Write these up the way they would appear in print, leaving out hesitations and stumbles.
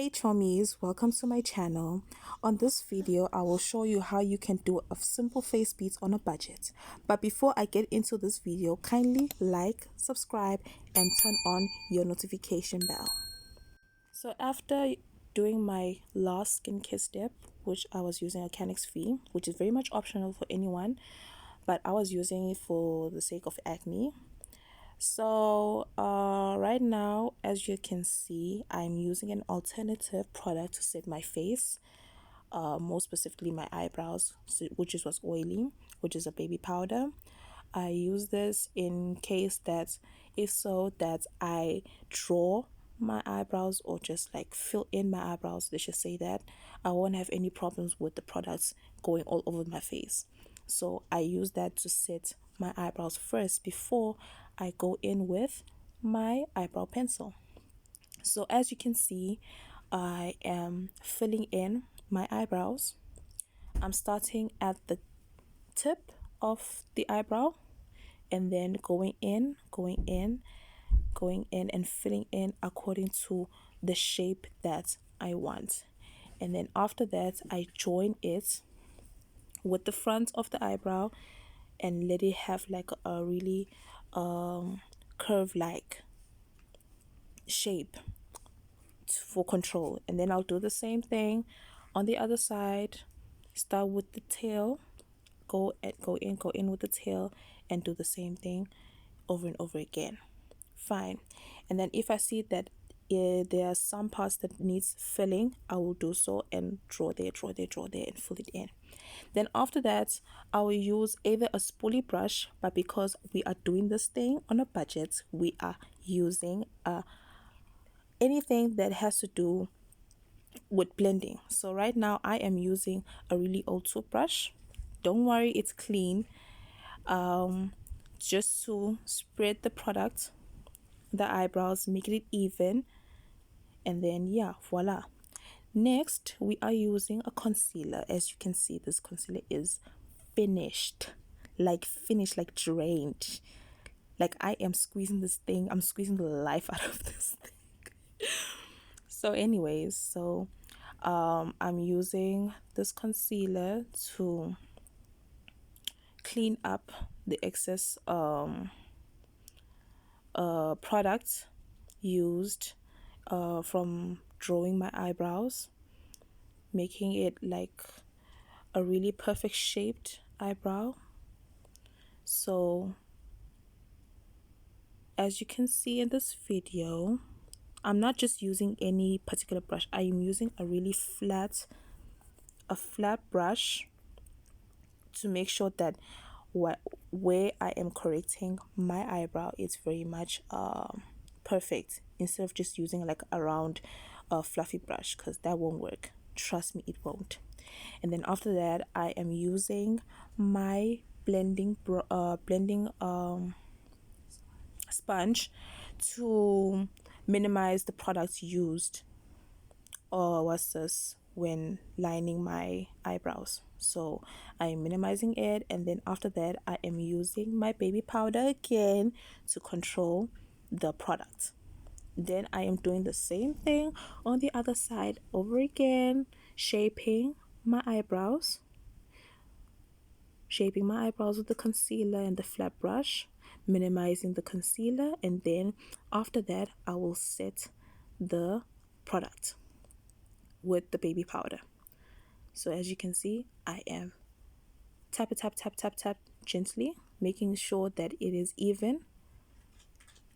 Hey Chommies, welcome to my channel. On this video, I will show you how you can do a simple face beads on a budget. But before I get into this video, kindly like, subscribe, and turn on your notification bell. So after doing my last skincare step, which I was using a Canix Free, which is very much optional for anyone, but I was using it for the sake of acne. So right now, as you can see, I'm using an alternative product to set my face, more specifically my eyebrows, which was oily, which is a baby powder. I use this in case that that I draw my eyebrows or just like fill in my eyebrows, let's just say that I won't have any problems with the products going all over my face. So I use that to set my eyebrows first before I go in with my eyebrow pencil. So as you can see, I am filling in my eyebrows. I'm starting at the tip of the eyebrow and then going in and filling in according to the shape that I want. And then after that, I join it with the front of the eyebrow and let it have like a really curve like shape for control. And then I'll do the same thing on the other side. Start with the tail, go in with the tail, and do the same thing over and over again. Fine. And then if I see that there are some parts that needs filling, I will do so and draw there and fill it in. Then after that, I will use either a spoolie brush, but because we are doing this thing on a budget, we are using anything that has to do with blending. So right now I am using a really old toothbrush. Don't worry, it's clean. Just to spread the product, the eyebrows, make it even, and then yeah, voila. Next, we are using a concealer. As you can see, this concealer is finished, like drained. Like I am squeezing this thing, I'm squeezing the life out of this thing. So anyways, I'm using this concealer to clean up the excess product used from drawing my eyebrows, making it like a really perfect shaped eyebrow. So as you can see in this video, I'm not just using any particular brush. I am using a really flat brush to make sure that where I am correcting my eyebrow is very much perfect, instead of just using like a round fluffy brush, because that won't work. Trust me, it won't. And then after that, I am using my blending sponge to minimize the products used when lining my eyebrows. So I am minimizing it, and then after that I am using my baby powder again to control the product. Then I am doing the same thing on the other side over again, shaping my eyebrows with the concealer and the flat brush, minimizing the concealer, and then after that I will set the product with the baby powder. So as you can see, I am tap gently, making sure that it is even,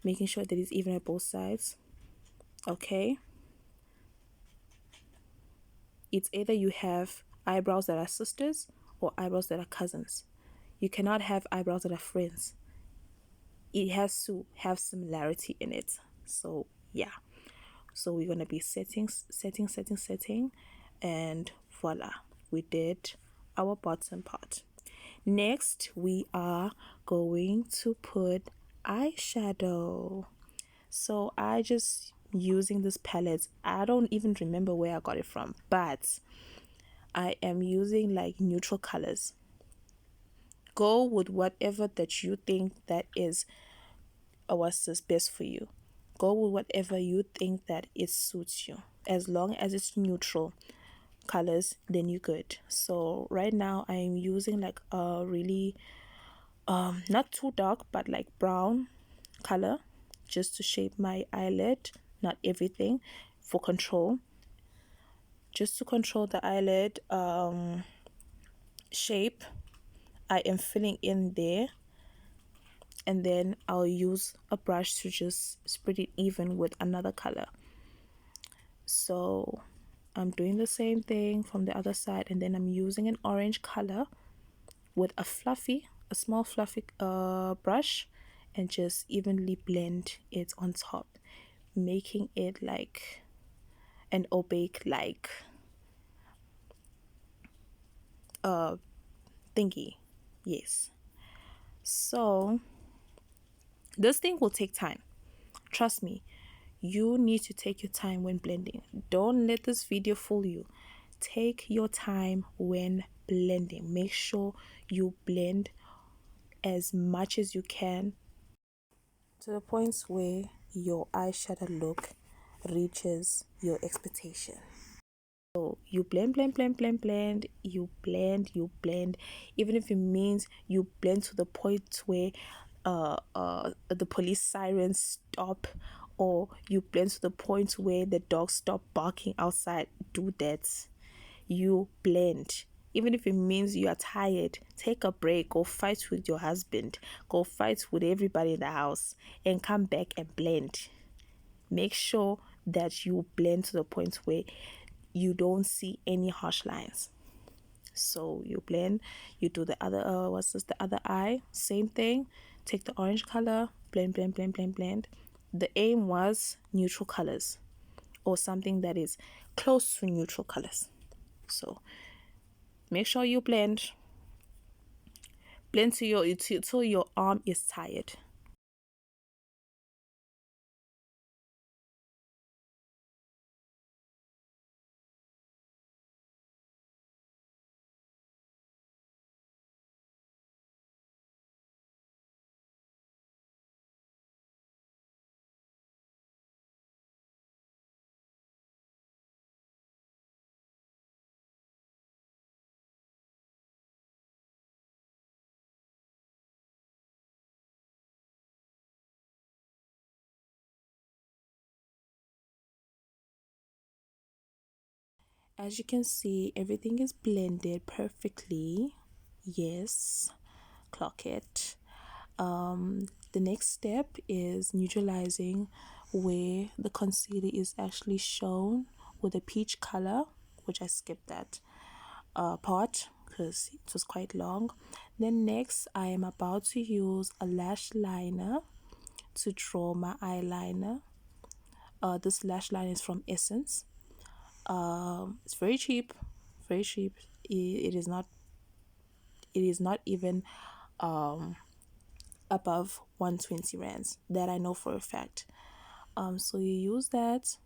at both sides. Okay, it's either you have eyebrows that are sisters or eyebrows that are cousins. You cannot have eyebrows that are friends. It has to have similarity in it. So yeah, so we're gonna be setting, and voila, we did our bottom part. Next, we are going to put eyeshadow. So I just using this palette. I don't even remember where I got it from, but I am using like neutral colors. Go with whatever that you think that is what's best for you. go with whatever you think that it suits you. As long as it's neutral colors, then you're good. So right now I am using like a really not too dark, but like brown color, just to shape my eyelid, not everything, for control, just to control the eyelid shape. I am filling in there, and then I'll use a brush to just spread it even with another color. So I'm doing the same thing from the other side, and then I'm using an orange color with a small fluffy brush, and just evenly blend it on top, making it like an opaque like thingy. Yes. So this thing will take time. Trust me, you need to take your time when blending. Don't let this video fool you. Take your time when blending. Make sure you blend as much as you can to the points where your eyeshadow look reaches your expectation. So you blend, blend, blend, blend, blend, you blend, even if it means you blend to the point where the police sirens stop, or you blend to the point where the dogs stop barking outside. Do that. You blend. Even if it means you are tired, take a break, go fight with your husband, go fight with everybody in the house, and come back and blend. Make sure that you blend to the point where you don't see any harsh lines. So you blend, you do the other the other eye, same thing. Take the orange color, blend, blend, blend, blend, blend. The aim was neutral colors, or something that is close to neutral colors. So make sure you blend till your arm is tired. As you can see, everything is blended perfectly. Yes, clock it. The next step is neutralizing where the concealer is actually shown with a peach color, which I skipped that part because it was quite long. Then next, I am about to use a lash liner to draw my eyeliner. This lash line is from Essence. It's very cheap, very cheap. It is not, it is not even above 120 rands, that I know for a fact. So you use that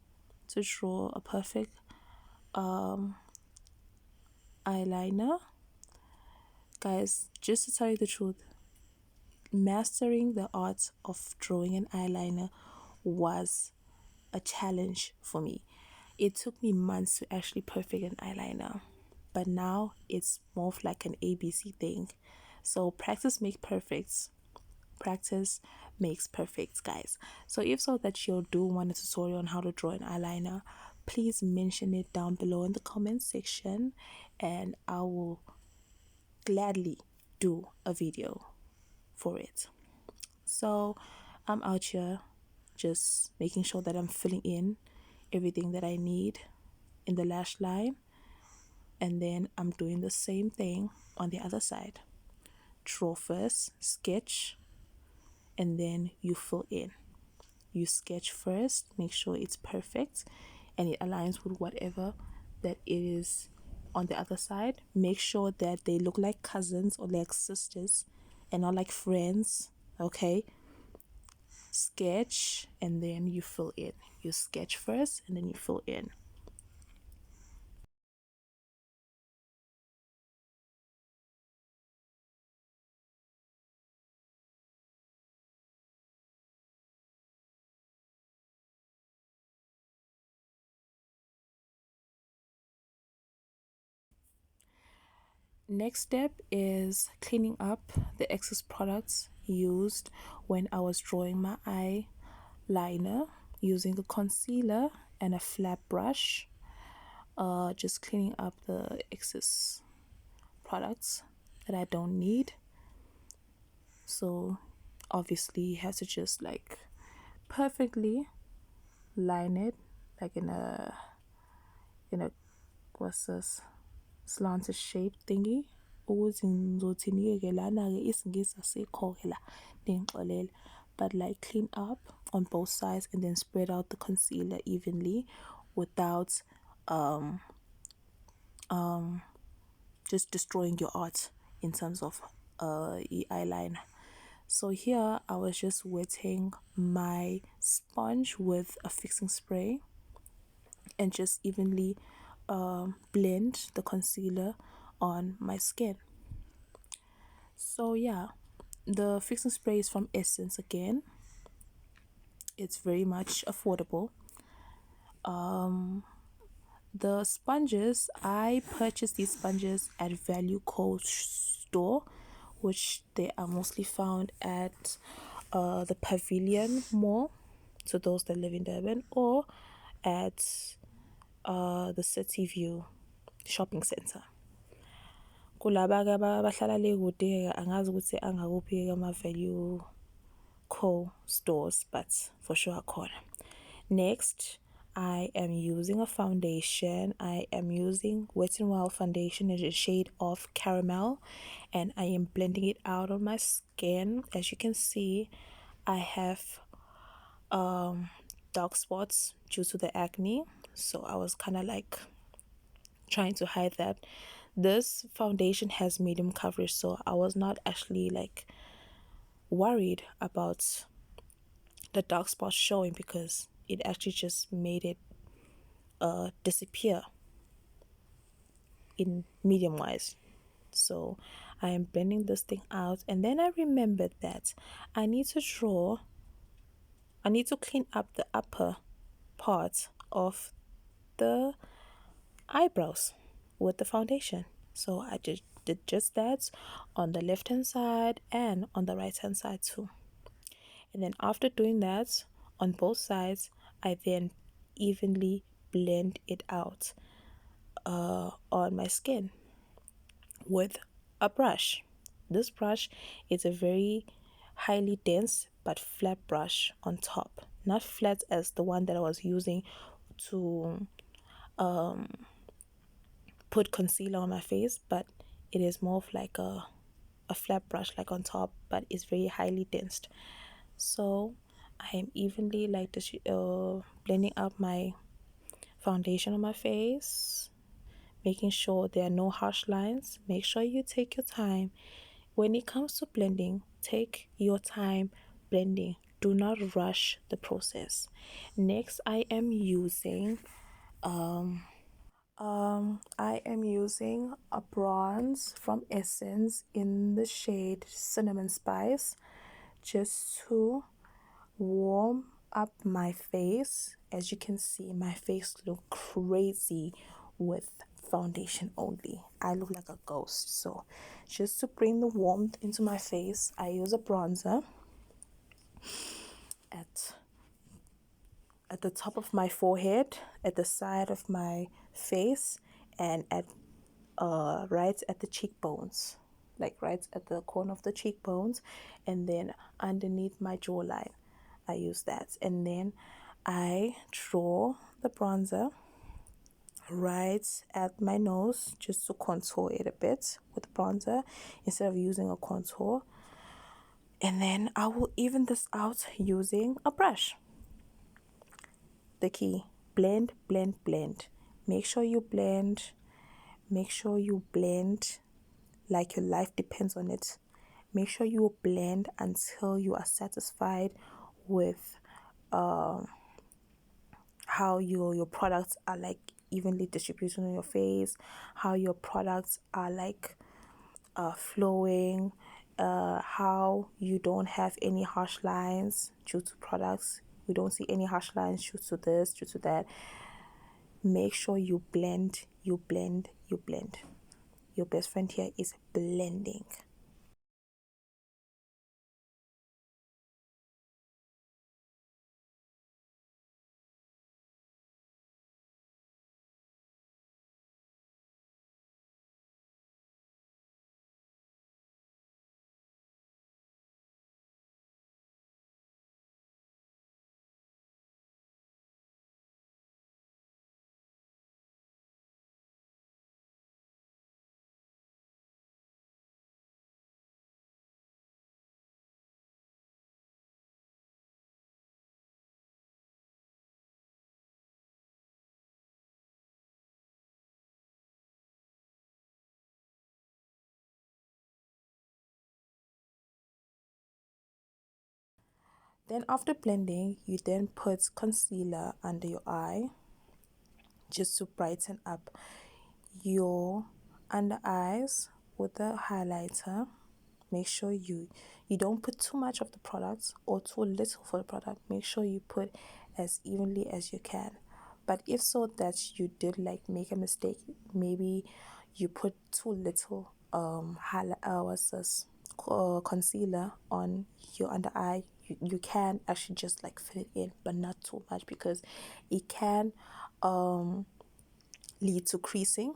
to draw a perfect eyeliner. Guys, just to tell you the truth, mastering the art of drawing an eyeliner was a challenge for me. It took me months to actually perfect an eyeliner, but now it's more of like an ABC thing. So practice makes perfect. Practice makes perfect, guys. So if so that you do want a tutorial on how to draw an eyeliner, please mention it down below in the comment section, and I will gladly do a video for it. So I'm out here just making sure that I'm filling in everything that I need in the lash line, and then I'm doing the same thing on the other side. Draw first, sketch, and then you fill in. You sketch first, make sure it's perfect and it aligns with whatever that is on the other side. Make sure that they look like cousins or like sisters and not like friends. Okay, sketch and then you fill in. You sketch first and then you fill in. Next step is cleaning up the excess products used when I was drawing my eyeliner using the concealer and a flat brush. Just cleaning up the excess products that I don't need. So obviously you have to just like perfectly line it like in a what's this, slanted shape thingy, ukuthi ngizothi nike lana-ke isingisi asikho-ke la ningixolele, but like clean up on both sides and then spread out the concealer evenly without just destroying your art in terms of eyeliner. So here I was just wetting my sponge with a fixing spray and just evenly blend the concealer on my skin. So yeah, the fixing spray is from Essence again. It's very much affordable. The sponges, I purchased these sponges at ValueCo store, which they are mostly found at the Pavilion Mall, to those that live in Durban, or at the City View shopping center. Kulaba-ke abahlala le kude angazi ukuthi angakuphi ama-ValueCo stores, but for sure akhona. Next, I am using a foundation. I am using Wet n Wild foundation in the shade of Caramel, and I am blending it out on my skin. As you can see, I have dark spots due to the acne, so I was kind of like trying to hide that. This foundation has medium coverage, so I was not actually like worried about the dark spots showing because it actually just made it disappear in medium wise. So I am blending this thing out, and then I remembered that I need to clean up the upper part of the eyebrows with the foundation. So I did just that on the left hand side and on the right hand side too. And then after doing that on both sides, I then evenly blend it out on my skin with a brush. This brush is a very highly dense but flat brush on top, not flat as the one that I was using to put concealer on my face, but it is more of like a flat brush like on top, but it's very highly dense. So I am evenly like this blending out my foundation on my face, making sure there are no harsh lines. Make sure you take your time when it comes to blending. Take your time blending, do not rush the process. Next, I am using a bronze from Essence in the shade Cinnamon Spice, just to warm up my face. As you can see, my face look crazy with foundation only. I look like a ghost. So just to bring the warmth into my face, I use a bronzer at the top of my forehead, at the side of my face, and at right at the cheekbones, like right at the corner of the cheekbones, and then underneath my jawline. I use that, and then I draw the bronzer right at my nose just to contour it a bit with bronzer instead of using a contour. And then I will even this out using a brush. The key: blend, blend, blend. Make sure you blend like your life depends on it. Make sure you blend until you are satisfied with how your products are like evenly distributed on your face, how your products are like flowing, how you don't have any harsh lines due to products. You don't see any harsh lines due to this, due to that. Make sure you blend, you blend, you blend. your best friend here is blending. Then after blending, you then put concealer under your eye just to brighten up your under eyes with the highlighter. Make sure you don't put too much of the product or too little for the product. Make sure you put as evenly as you can. But if so that you did like make a mistake, maybe you put too little concealer on your under eye, you can actually just like fill it in, but not too much, because it can lead to creasing,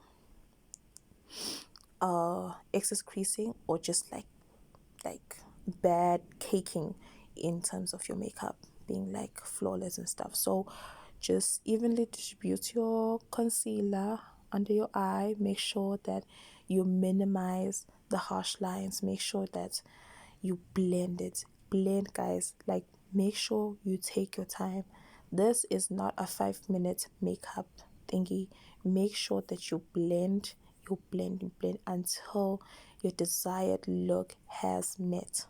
excess creasing, or just like bad caking in terms of your makeup being like flawless and stuff. So just evenly distribute your concealer under your eye. Make sure that you minimize the harsh lines. Make sure that you blend it. Blend, guys. Like, make sure you take your time. This is not a 5-minute makeup thingy. Make sure that you blend, you blend until your desired look has met.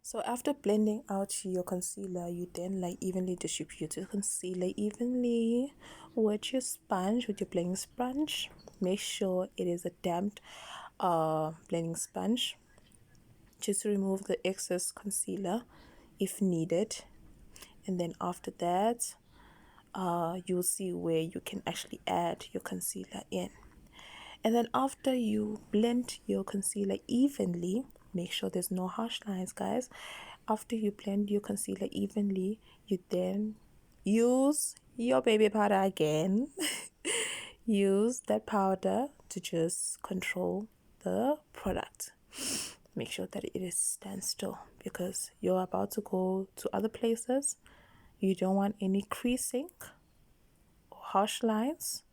So after blending out your concealer, you then like evenly distribute your concealer evenly with your sponge, with your blending sponge. Make sure it is a damped blending sponge, just to remove the excess concealer if needed. And then after that, you'll see where you can actually add your concealer in. And then after you blend your concealer evenly, make sure there's no harsh lines, guys. After you blend your concealer evenly, you then use your baby powder again. Use that powder to just control the product. Make sure that it is stands still, because you're about to go to other places. You don't want any creasing or harsh lines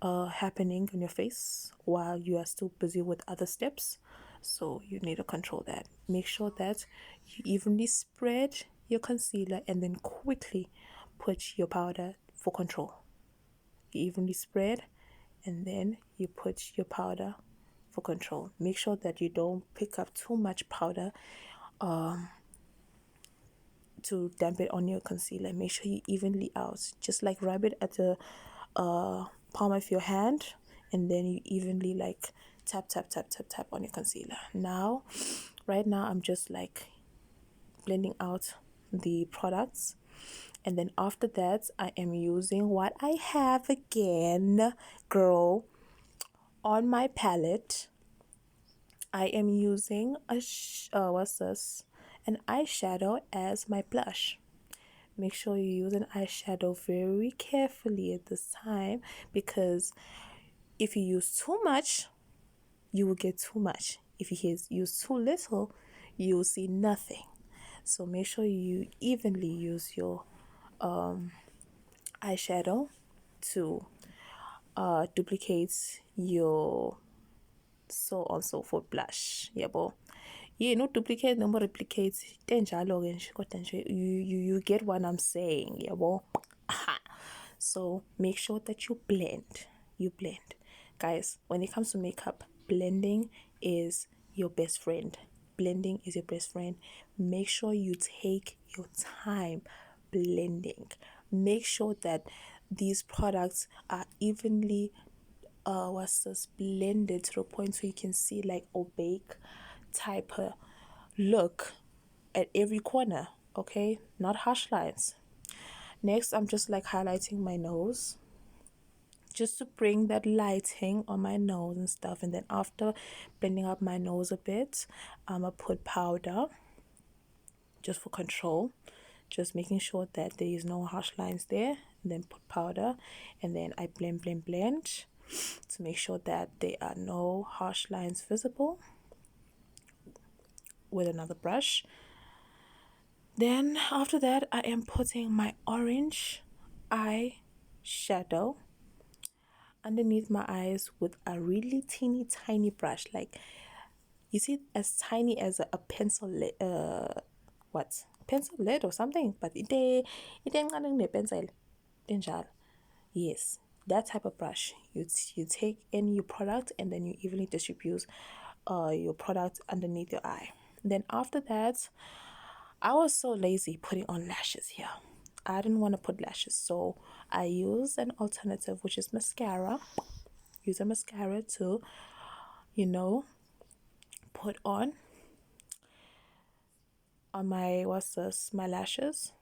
happening on your face while you are still busy with other steps. So you need to control that. Make sure that you evenly spread your concealer and then quickly put your powder for control. You evenly spread and then you put your powder for control. Make sure that you don't pick up too much powder to damp it on your concealer. Make sure you evenly out, just like rub it at the palm of your hand, and then you evenly like tap on your concealer. Now right now I'm just like blending out the products, and then after that I am using what I have again, girl, on my palette. I am using what's this, an eyeshadow as my blush. Make sure you use an eyeshadow very carefully at this time, because if you use too much, you will get too much. If you use too little, you will see nothing. So make sure you evenly use your eyeshadow to duplicate your so on so forth blush. Yeah, boy. Yeah, no duplicate, no more replicate. You get what I'm saying, yeah, well. So make sure that you blend. You blend. Guys, when it comes to makeup, blending is your best friend. Blending is your best friend. Make sure you take your time blending. Make sure that these products are evenly what's this blended to the point so you can see like opaque type of look at every corner. Okay, not harsh lines. Next, I'm just like highlighting my nose just to bring that lighting on my nose and stuff. And then after blending up my nose a bit, I'm gonna put powder just for control, just making sure that there is no harsh lines there. And then put powder, and then I blend to make sure that there are no harsh lines visible with another brush. Then after that, I am putting my orange eyeshadow underneath my eyes with a really teeny tiny brush, like you see, as tiny as a pencil lid, what pencil lid or something, but it ain't running the pencil denjalo. Yes, that type of brush. You take in your product and then you evenly distribute your product underneath your eye. Then after that, I was so lazy putting on lashes here. I didn't want to put lashes, so I use an alternative, which is mascara. Use a mascara to, you know, put on my what's this, my lashes,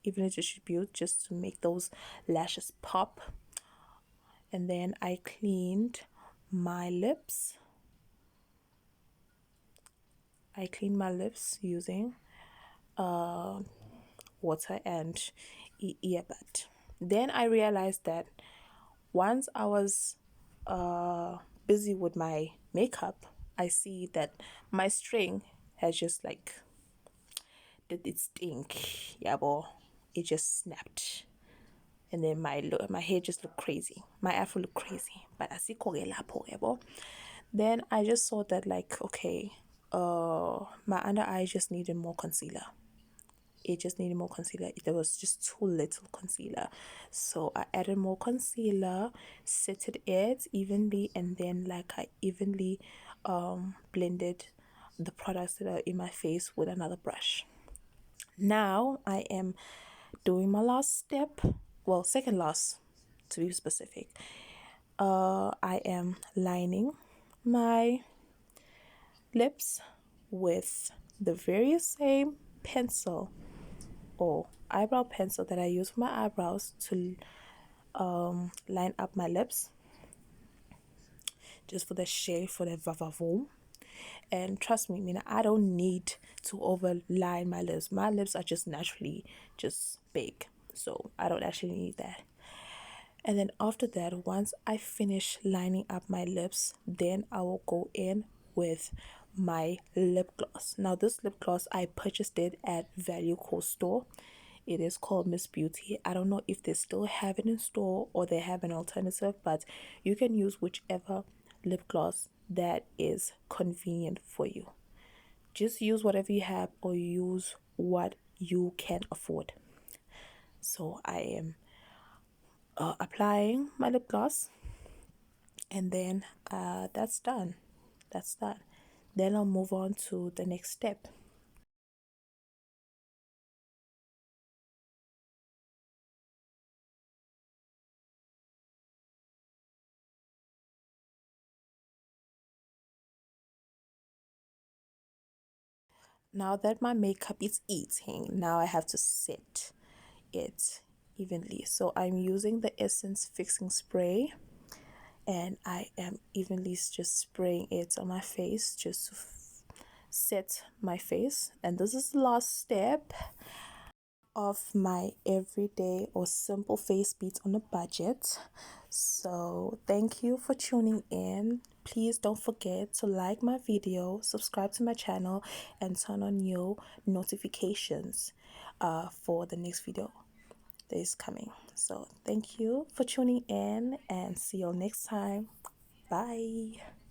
evenly distribute just to make those lashes pop. And then I cleaned my lips. I cleaned my lips using water and earbud. Then I realized that once I was busy with my makeup, I see that my string has just like did its stink. Yeah, boy, it just snapped. And then my hair just looked crazy. My afro looked crazy. But I see lapho. Then I just saw that like, okay, my under eye just needed more concealer. It just needed more concealer. There was just too little concealer, so I added more concealer, setted it evenly, and then like I evenly blended the products that are in my face with another brush. Now I am doing my last step, well, second last to be specific. I am lining my lips with the very same pencil or eyebrow pencil that I use for my eyebrows to line up my lips, just for the shade, for the vavavoom. And trust me, Mina, I don't need to overline my lips. My lips are just naturally just big, so I don't actually need that. And then after that, once I finish lining up my lips, then I will go in with my lip gloss. Now this lip gloss, I purchased it at ValueCo store. It is called Miss Beauty. I don't know if they still have it in store or they have an alternative, but you can use whichever lip gloss that is convenient for you. Just use whatever you have or use what you can afford. So I am applying my lip gloss, and then that's done. Then I'll move on to the next step. Now that my makeup is eating, now I have to set it evenly. So I'm using the Essence Fixing Spray, and I am evenly just spraying it on my face just to set my face. And this is the last step of my everyday or simple face beats on a budget. So thank you for tuning in. Please don't forget to like my video, subscribe to my channel, and turn on your notifications for the next video that is coming. So thank you for tuning in, and see you next time. Bye.